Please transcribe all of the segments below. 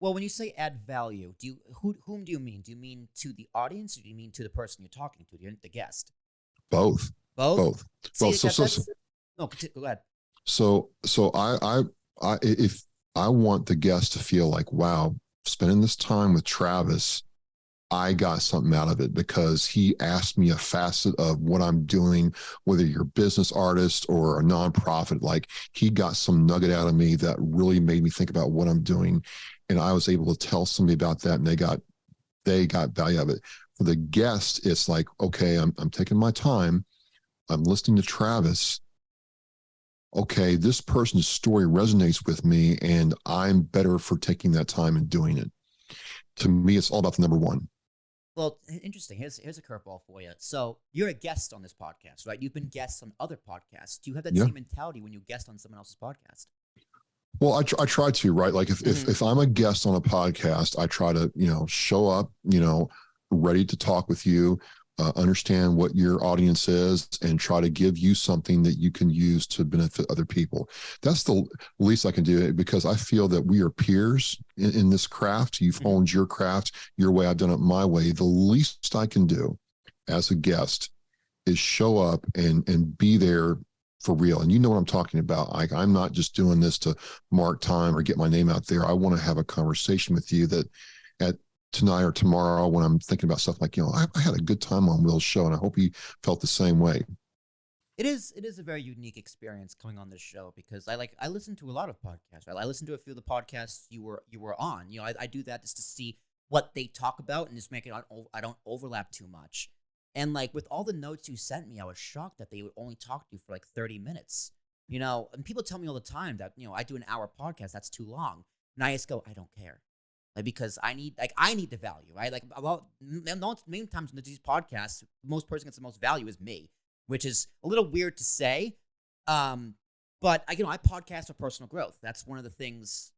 Well, when you say add value, whom do you mean? Do you mean to the audience, or do you mean to the person you're talking to, the guest? Both, Both. both, See, both. like that's no. Go ahead. If I want the guest to feel like, wow, spending this time with Travis, I got something out of it because he asked me a facet of what I'm doing, whether you're a business artist or a nonprofit. Like, he got some nugget out of me that really made me think about what I'm doing. And I was able to tell somebody about that, and they got value out of it. For the guest, it's like, okay, I'm taking my time. I'm listening to Travis. Okay, this person's story resonates with me, and I'm better for taking that time and doing it. To me, it's all about the number one. Well, interesting. Here's a curveball for you. So you're a guest on this podcast, right? You've been guests on other podcasts. Do you have that Yeah. same mentality when you guest on someone else's podcast? Well, I try to, right? Like, if I'm a guest on a podcast, I try to, show up, ready to talk with you, understand what your audience is, and try to give you something that you can use to benefit other people. That's the least I can do, because I feel that we are peers in this craft. You've honed your craft your way, I've done it my way. The least I can do as a guest is show up and be there for real. And you know what I'm talking about. Like, I'm not just doing this to mark time or get my name out there. I want to have a conversation with you that at tonight or tomorrow, when I'm thinking about stuff, like, I had a good time on Will's show, and I hope he felt the same way. It is a very unique experience coming on this show, because I listen to a lot of podcasts. Right? I listen to a few of the podcasts you were on. I do that just to see what they talk about and just make it I don't overlap too much. And like, with all the notes you sent me, I was shocked that they would only talk to you for like 30 minutes. And people tell me all the time that, I do an hour podcast, that's too long. And I just go, I don't care. Like, because I need the value, right? Like, about many times in these podcasts, the most person gets the most value is me, which is a little weird to say. But I podcast for personal growth. That's one of the things,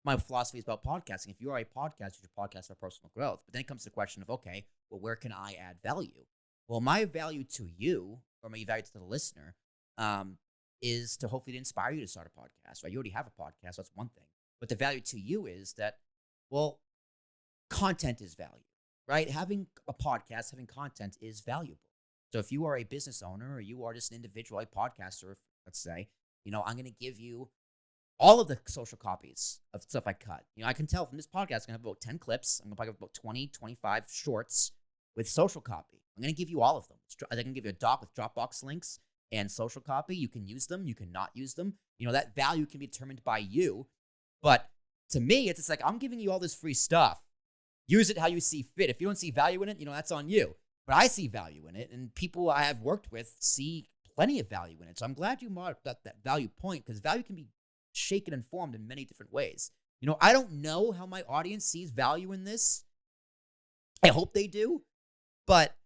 my philosophy is about podcasting. If you are a podcaster, you should podcast for personal growth. But then it comes to the question of, okay, well, where can I add value? Well, my value to you, or my value to the listener, is to hopefully inspire you to start a podcast. Right? You already have a podcast, so that's one thing. But the value to you is that, well, content is value, right? Having a podcast, having content is valuable. So if you are a business owner, or you are just an individual, a podcaster, let's say, I'm going to give you all of the social copies of stuff I cut. I can tell from this podcast, I'm going to have about 10 clips. I'm going to probably have about 20, 25 shorts with social copy. I'm going to give you all of them. I can give you a doc with Dropbox links and social copy. You can use them. You can not use them. That value can be determined by you. But to me, it's just like, I'm giving you all this free stuff. Use it how you see fit. If you don't see value in it, that's on you. But I see value in it, and people I have worked with see plenty of value in it. So I'm glad you marked that value point, because value can be shaken and formed in many different ways. I don't know how my audience sees value in this. I hope they do, but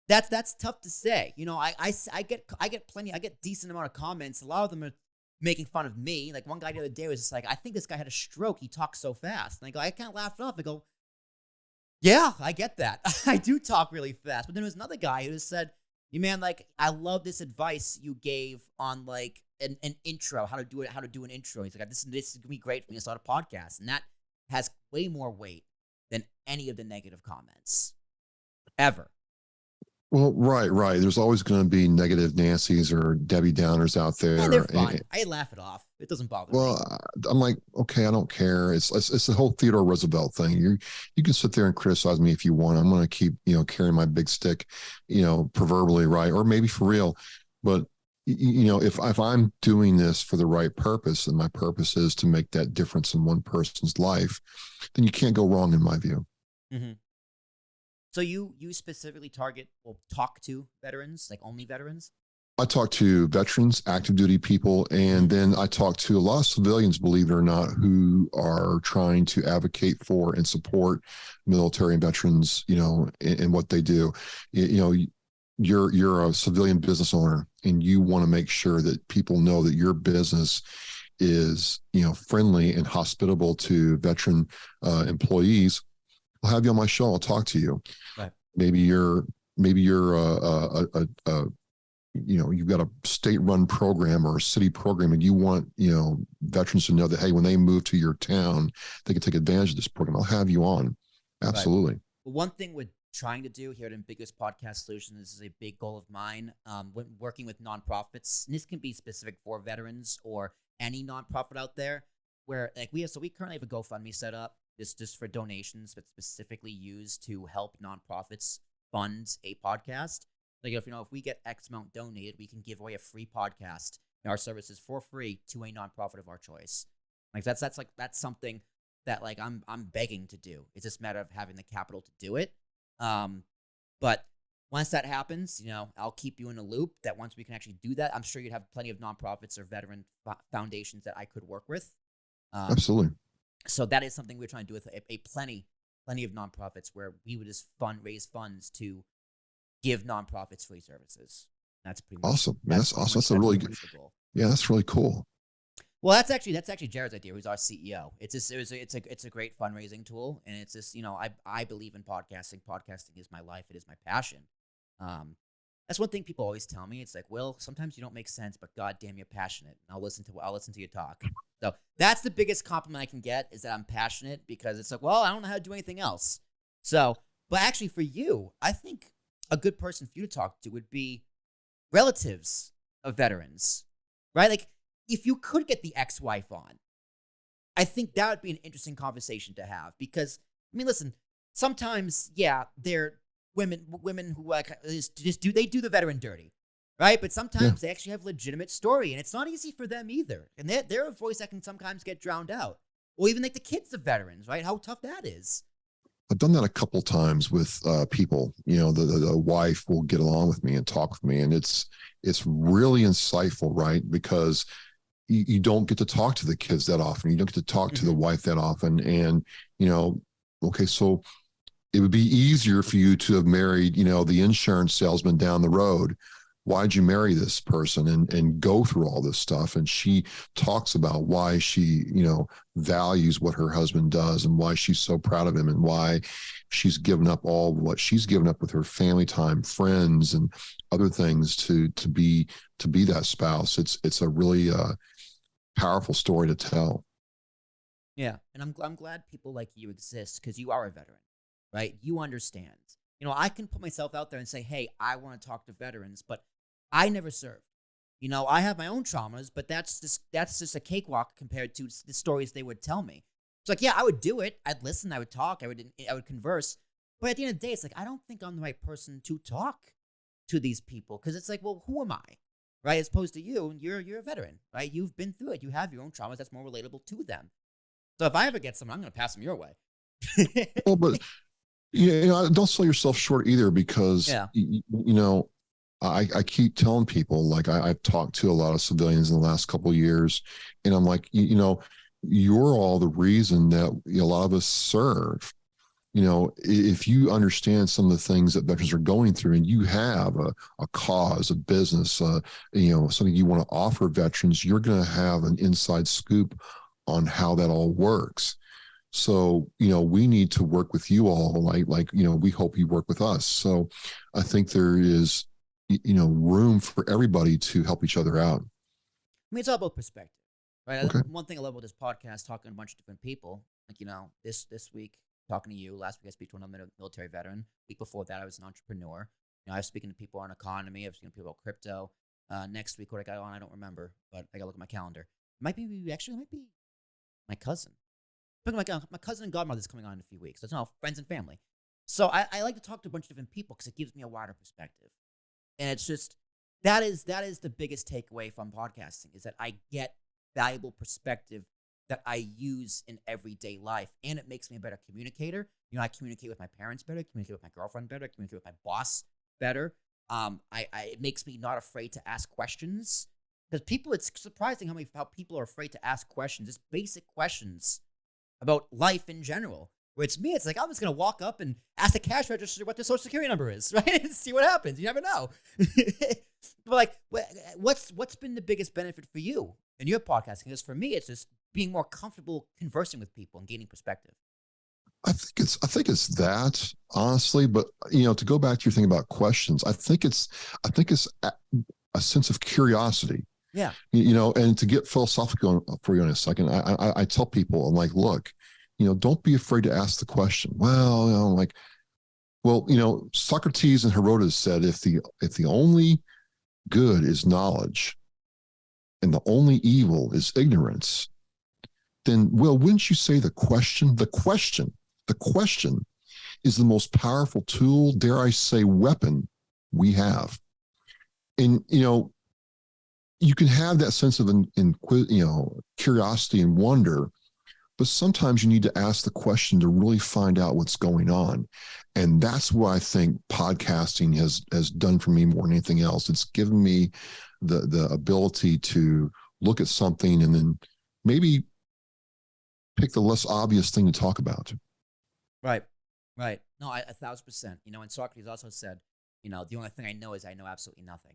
that's tough to say. I get decent amount of comments. A lot of them are making fun of me. Like, one guy the other day was just like, I think this guy had a stroke. He talks so fast. And I go, I can't laugh it off. I go, yeah, I get that. I do talk really fast. But then there was another guy who just said, man, like, I love this advice you gave on like an intro, how to do an intro. He's like, this is gonna be great for me to start a podcast. And that has way more weight than any of the negative comments ever. Well, right. There's always going to be negative Nancy's or Debbie Downers out there. Yeah, they're fine. I laugh it off. It doesn't bother me. Well, I'm like, okay, I don't care. It's the whole Theodore Roosevelt thing. You can sit there and criticize me if you want. I'm going to keep carrying my big stick, proverbially, right, or maybe for real. But if I'm doing this for the right purpose, and my purpose is to make that difference in one person's life, then you can't go wrong, in my view. Mm-hmm. So you specifically talk to veterans, like only veterans? I talk to veterans, active duty people, and then I talk to a lot of civilians, believe it or not, who are trying to advocate for and support military and veterans, in what they do. You're a civilian business owner, and you want to make sure that people know that your business is, friendly and hospitable to veteran employees. I'll have you on my show. I'll talk to you. Right. Maybe you're a you've got a state-run program or a city program, and you want, veterans to know that, hey, when they move to your town, they can take advantage of this program. I'll have you on. Right. Absolutely. Well, one thing we're trying to do here at Ambiguous Podcast Solutions, this is a big goal of mine, when working with nonprofits, and this can be specific for veterans or any nonprofit out there, where we currently have a GoFundMe set up, just for donations, but specifically used to help nonprofits fund a podcast. Like if we get X amount donated, we can give away a free podcast and our services for free to a nonprofit of our choice. Like that's something that I'm begging to do. It's just a matter of having the capital to do it. But once that happens, I'll keep you in a loop that once we can actually do that, I'm sure you'd have plenty of nonprofits or veteran foundations that I could work with. Absolutely. So that is something we're trying to do with a plenty of nonprofits, where we would just raise funds to give nonprofits free services. That's pretty much awesome. Man, that's awesome. That's a really good goal. Yeah, that's really cool. Well, that's actually Jared's idea. He's our CEO. It's a great fundraising tool, and it's just I believe in podcasting. Podcasting is my life. It is my passion. That's one thing people always tell me. It's like, Will, sometimes you don't make sense, but goddamn, you're passionate. And I'll listen to you talk. So that's the biggest compliment I can get, is that I'm passionate, because it's like, well, I don't know how to do anything else. So, but actually for you, I think a good person for you to talk to would be relatives of veterans, right? Like, if you could get the ex-wife on, I think that would be an interesting conversation to have, because, listen, sometimes, yeah, they're women who they do the veteran dirty, right? But sometimes they actually have legitimate story, and it's not easy for them either. And they're a voice that can sometimes get drowned out. Or even like the kids of veterans, right? How tough that is. I've done that a couple times with people. The wife will get along with me and talk with me, and it's really insightful, right? Because you don't get to talk to the kids that often. You don't get to talk to the wife that often. And, okay, so it would be easier for you to have married, the insurance salesman down the road. Why'd you marry this person and go through all this stuff? And she talks about why she, values what her husband does, and why she's so proud of him, and why she's given up all what she's given up with her family time, friends, and other things to be that spouse. It's a really powerful story to tell. Yeah, and I'm glad people like you exist, because you are a veteran, right? You understand. I can put myself out there and say, hey, I want to talk to veterans, but I never served. I have my own traumas, but that's just a cakewalk compared to the stories they would tell me. It's like, yeah, I would do it. I'd listen. I would talk. I would converse. But at the end of the day, it's like, I don't think I'm the right person to talk to these people, because it's like, well, who am I, right? As opposed to you, you're a veteran, right? You've been through it. You have your own traumas. That's more relatable to them. So if I ever get someone, I'm going to pass them your way. Well, but don't sell yourself short either, because I keep telling people, like I've talked to a lot of civilians in the last couple of years, and I'm like, you're all the reason that a lot of us serve. If you understand some of the things that veterans are going through, and you have a cause, a business, something you want to offer veterans, you're going to have an inside scoop on how that all works. So, we need to work with you all, like we hope you work with us. So I think there is, room for everybody to help each other out. It's all about perspective, right? Okay. One thing I love about this podcast, talking to a bunch of different people, like, this week, talking to you. Last week, I speak to another military veteran. Week before that, I was an entrepreneur. I was speaking to people on economy. I was speaking to people about crypto. Next week, what I got on, I don't remember, but I got to look at my calendar. It might be my cousin. My cousin and godmother is coming on in a few weeks. That's all friends and family. So I like to talk to a bunch of different people, because it gives me a wider perspective. And it's just, that is the biggest takeaway from podcasting, is that I get valuable perspective that I use in everyday life. And it makes me a better communicator. I communicate with my parents better, communicate with my girlfriend better, communicate with my boss better. It makes me not afraid to ask questions, because it's surprising how people are afraid to ask questions, just basic questions about life in general. Where it's me, it's like, I'm just going to walk up and ask the cash register what their social security number is, right? And see what happens. You never know. But what's been the biggest benefit for you in your podcasting? Because for me, it's just being more comfortable conversing with people and gaining perspective. I think it's that, honestly, but to go back to your thing about questions, I think it's a sense of curiosity. Yeah. And to get philosophical for you in a second, I tell people, I'm like, look, don't be afraid to ask the question. Well, like, well, Socrates and Herodotus said, if the only good is knowledge and the only evil is ignorance, then, well, wouldn't you say the question is the most powerful tool, dare I say, weapon we have? And, you can have that sense of curiosity and wonder, but sometimes you need to ask the question to really find out what's going on. And that's what I think podcasting has done for me more than anything else. It's given me the ability to look at something and then maybe pick the less obvious thing to talk about. Right. No, 1,000%. And Socrates also said, the only thing I know is I know absolutely nothing.